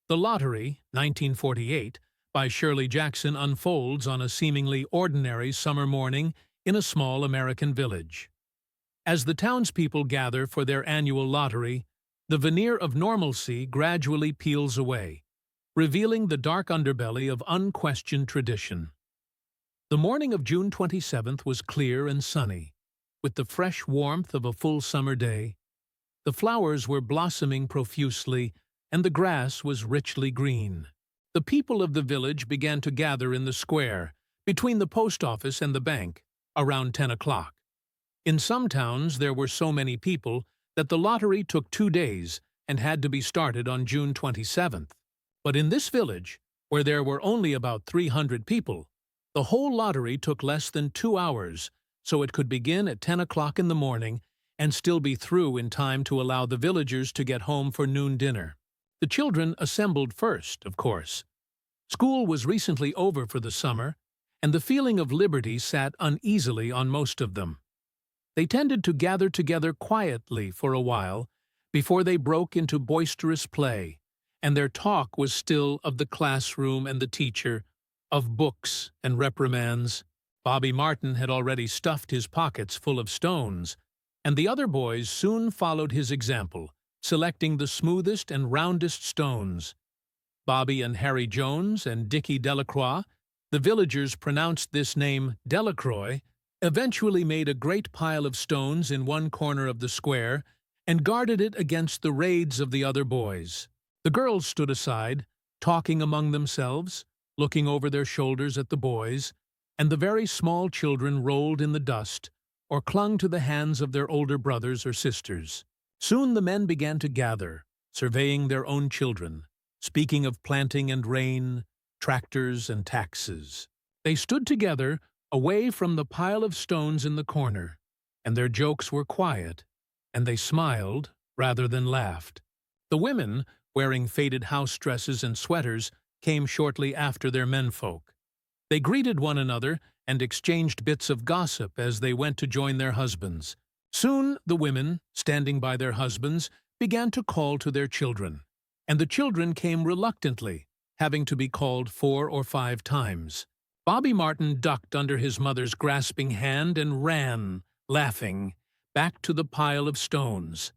The Lottery, 1948, by Shirley Jackson unfolds on a seemingly ordinary summer morning in a small American village. As the townspeople gather for their annual lottery, the veneer of normalcy gradually peels away, revealing the dark underbelly of unquestioned tradition. The morning of June 27th was clear and sunny, with the fresh warmth of a full summer day. The flowers were blossoming profusely, and the grass was richly green. The people of the village began to gather in the square, between the post office and the bank, around 10 o'clock. In some towns there were so many people that the lottery took 2 days and had to be started on June 27th. But in this village, where there were only about 300 people, the whole lottery took less than 2 hours, so it could begin at 10 o'clock in the morning and still be through in time to allow the villagers to get home for noon dinner. The children assembled first, of course. School was recently over for the summer, and the feeling of liberty sat uneasily on most of them. They tended to gather together quietly for a while before they broke into boisterous play, and their talk was still of the classroom and the teacher, of books and reprimands. Bobby Martin had already stuffed his pockets full of stones, and the other boys soon followed his example, selecting the smoothest and roundest stones. Bobby and Harry Jones and Dickie Delacroix, the villagers pronounced this name Delacroix, eventually made a great pile of stones in one corner of the square and guarded it against the raids of the other boys. The girls stood aside, talking among themselves, looking over their shoulders at the boys, and the very small children rolled in the dust or clung to the hands of their older brothers or sisters. Soon the men began to gather, surveying their own children, speaking of planting and rain, tractors and taxes. They stood together, away from the pile of stones in the corner, and their jokes were quiet, and they smiled rather than laughed. The women, wearing faded house dresses and sweaters, came shortly after their menfolk. They greeted one another and exchanged bits of gossip as they went to join their husbands. Soon the women, standing by their husbands, began to call to their children, and the children came reluctantly, having to be called 4 or 5 times. Bobby Martin ducked under his mother's grasping hand and ran, laughing, back to the pile of stones.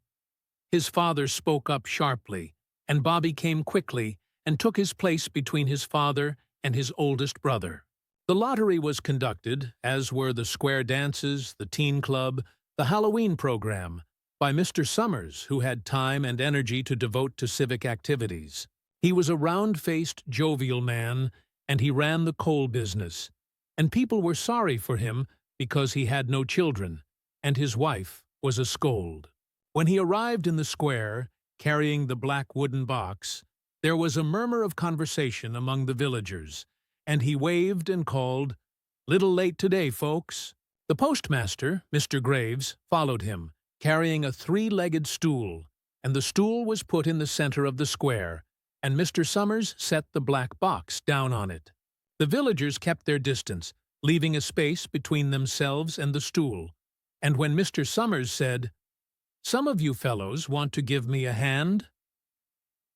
His father spoke up sharply, and Bobby came quickly and took his place between his father and his oldest brother. The lottery was conducted, as were the square dances, the teen club, the Halloween program, by Mr. Summers, who had time and energy to devote to civic activities. He was a round-faced, jovial man, and he ran the coal business, and people were sorry for him because he had no children, and his wife was a scold. When he arrived in the square, carrying the black wooden box, there was a murmur of conversation among the villagers, and he waved and called, "Little late today, folks." The postmaster, Mr. Graves, followed him, carrying a 3-legged stool, and the stool was put in the center of the square, and Mr. Summers set the black box down on it. The villagers kept their distance, leaving a space between themselves and the stool, and when Mr. Summers said, "Some of you fellows want to give me a hand?"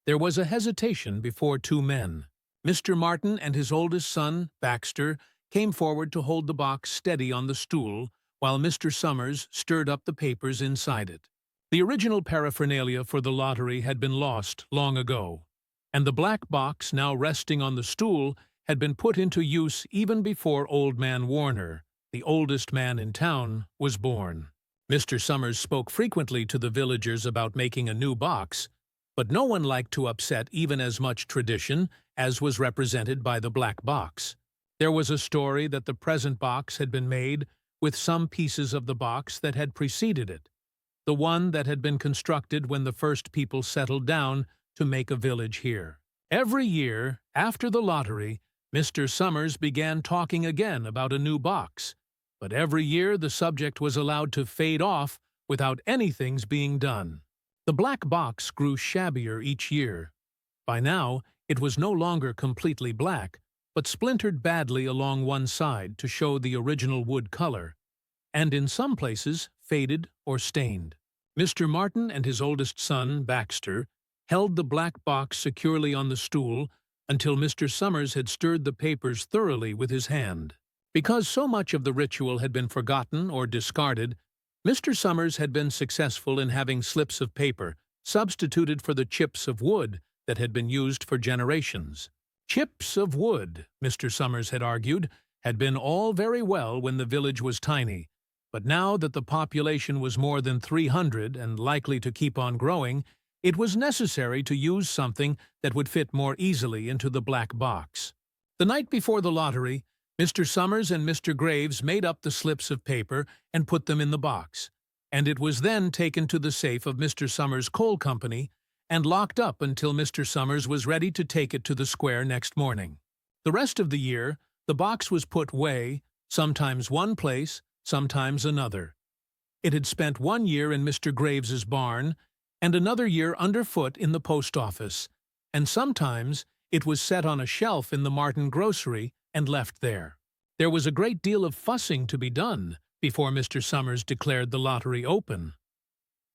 There was a hesitation before 2 men. Mr. Martin and his oldest son, Baxter, came forward to hold the box steady on the stool while Mr. Summers stirred up the papers inside it. The original paraphernalia for the lottery had been lost long ago, and the black box now resting on the stool had been put into use even before Old Man Warner, the oldest man in town, was born. Mr. Summers spoke frequently to the villagers about making a new box, but no one liked to upset even as much tradition as was represented by the black box. There was a story that the present box had been made with some pieces of the box that had preceded it, the one that had been constructed when the first people settled down to make a village here. Every year, after the lottery, Mr. Summers began talking again about a new box, but every year the subject was allowed to fade off without anything's being done. The black box grew shabbier each year. By now, it was no longer completely black, but splintered badly along one side to show the original wood color, and in some places faded or stained. Mr. Martin and his oldest son, Baxter, held the black box securely on the stool until Mr. Summers had stirred the papers thoroughly with his hand. Because so much of the ritual had been forgotten or discarded, Mr. Summers had been successful in having slips of paper substituted for the chips of wood that had been used for generations. Chips of wood, Mr. Summers had argued, had been all very well when the village was tiny, but now that the population was more than 300 and likely to keep on growing, it was necessary to use something that would fit more easily into the black box. The night before the lottery, Mr. Summers and Mr. Graves made up the slips of paper and put them in the box, and it was then taken to the safe of Mr. Summers' coal company and locked up until Mr. Summers was ready to take it to the square next morning. The rest of the year, the box was put away, sometimes one place, sometimes another. It had spent 1 year in Mr. Graves's barn, and another year underfoot in the post office, and sometimes it was set on a shelf in the Martin grocery and left there. There was a great deal of fussing to be done before Mr. Summers declared the lottery open.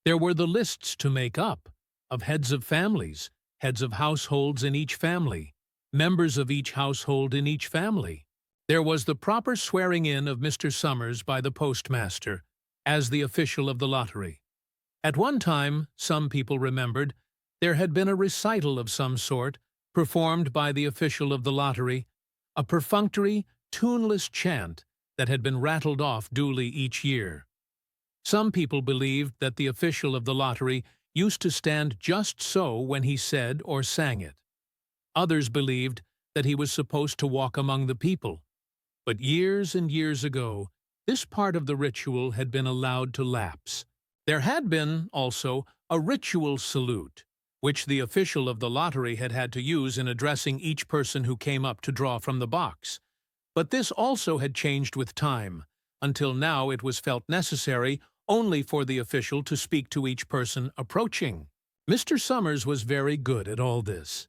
There were the lists to make up, of heads of families, heads of households in each family, members of each household in each family. There was the proper swearing in of Mr. Summers by the postmaster, as the official of the lottery. At one time, some people remembered, there had been a recital of some sort, performed by the official of the lottery, a perfunctory, tuneless chant that had been rattled off duly each year. Some people believed that the official of the lottery used to stand just so when he said or sang it. Others believed that he was supposed to walk among the people. But years and years ago, this part of the ritual had been allowed to lapse. There had been, also, a ritual salute, which the official of the lottery had had to use in addressing each person who came up to draw from the box. But this also had changed with time, until now it was felt necessary only for the official to speak to each person approaching. Mr. Summers was very good at all this.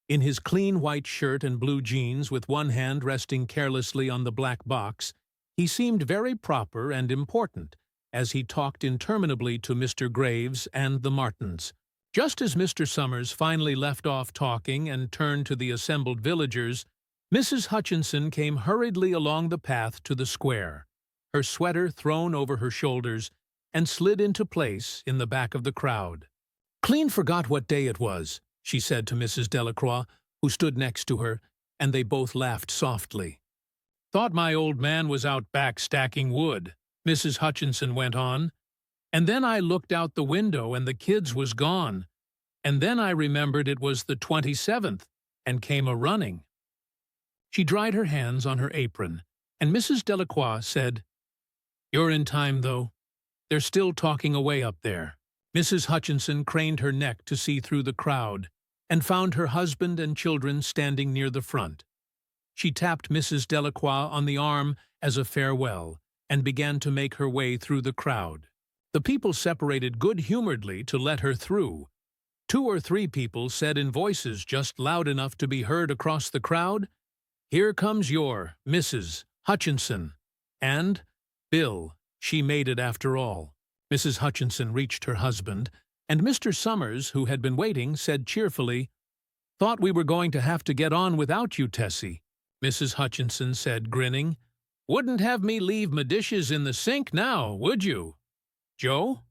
In his clean white shirt and blue jeans, with one hand resting carelessly on the black box, he seemed very proper and important as he talked interminably to Mr. Graves and the Martins. Just as Mr. Summers finally left off talking and turned to the assembled villagers, Mrs. Hutchinson came hurriedly along the path to the square, her sweater thrown over her shoulders, and slid into place in the back of the crowd. "Clean forgot what day it was," she said to Mrs. Delacroix, who stood next to her, and they both laughed softly. "Thought my old man was out back stacking wood," Mrs. Hutchinson went on. "And then I looked out the window and the kids was gone. And then I remembered it was the 27th and came a-running." She dried her hands on her apron, and Mrs. Delacroix said, "You're in time, though. They're still talking away up there." Mrs. Hutchinson craned her neck to see through the crowd and found her husband and children standing near the front. She tapped Mrs. Delacroix on the arm as a farewell and began to make her way through the crowd. The people separated good-humoredly to let her through. 2 or 3 people said in voices just loud enough to be heard across the crowd, "Here comes your Mrs. Hutchinson," and "Bill, she made it after all." Mrs. Hutchinson reached her husband, and Mr. Summers, who had been waiting, said cheerfully, "Thought we were going to have to get on without you, Tessie." Mrs. Hutchinson said, grinning, "Wouldn't have me leave my dishes in the sink now, would you, Joe?"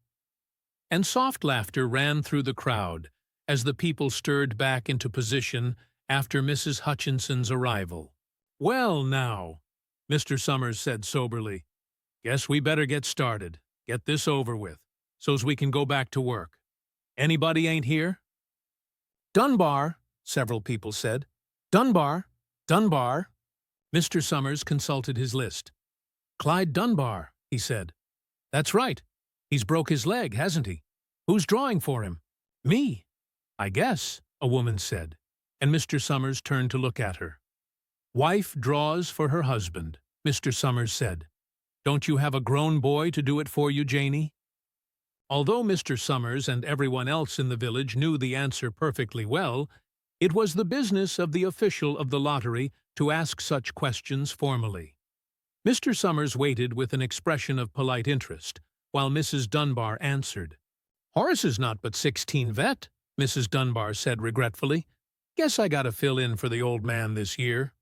And soft laughter ran through the crowd as the people stirred back into position after Mrs. Hutchinson's arrival. "Well, now," Mr. Summers said soberly, "guess we better get started, get this over with, so's we can go back to work. Anybody ain't here?" "Dunbar," several people said. "Dunbar, Dunbar." Mr. Summers consulted his list. "Clyde Dunbar," he said. "That's right. He's broke his leg, hasn't he? Who's drawing for him?" "Me, I guess," a woman said, and Mr. Summers turned to look at her. "Wife draws for her husband," Mr. Summers said. "Don't you have a grown boy to do it for you, Janie?" Although Mr. Summers and everyone else in the village knew the answer perfectly well, it was the business of the official of the lottery to ask such questions formally. Mr. Summers waited with an expression of polite interest, while Mrs. Dunbar answered, "Horace is not but 16 vet. Mrs. Dunbar said regretfully. Guess I gotta fill in for the old man this year.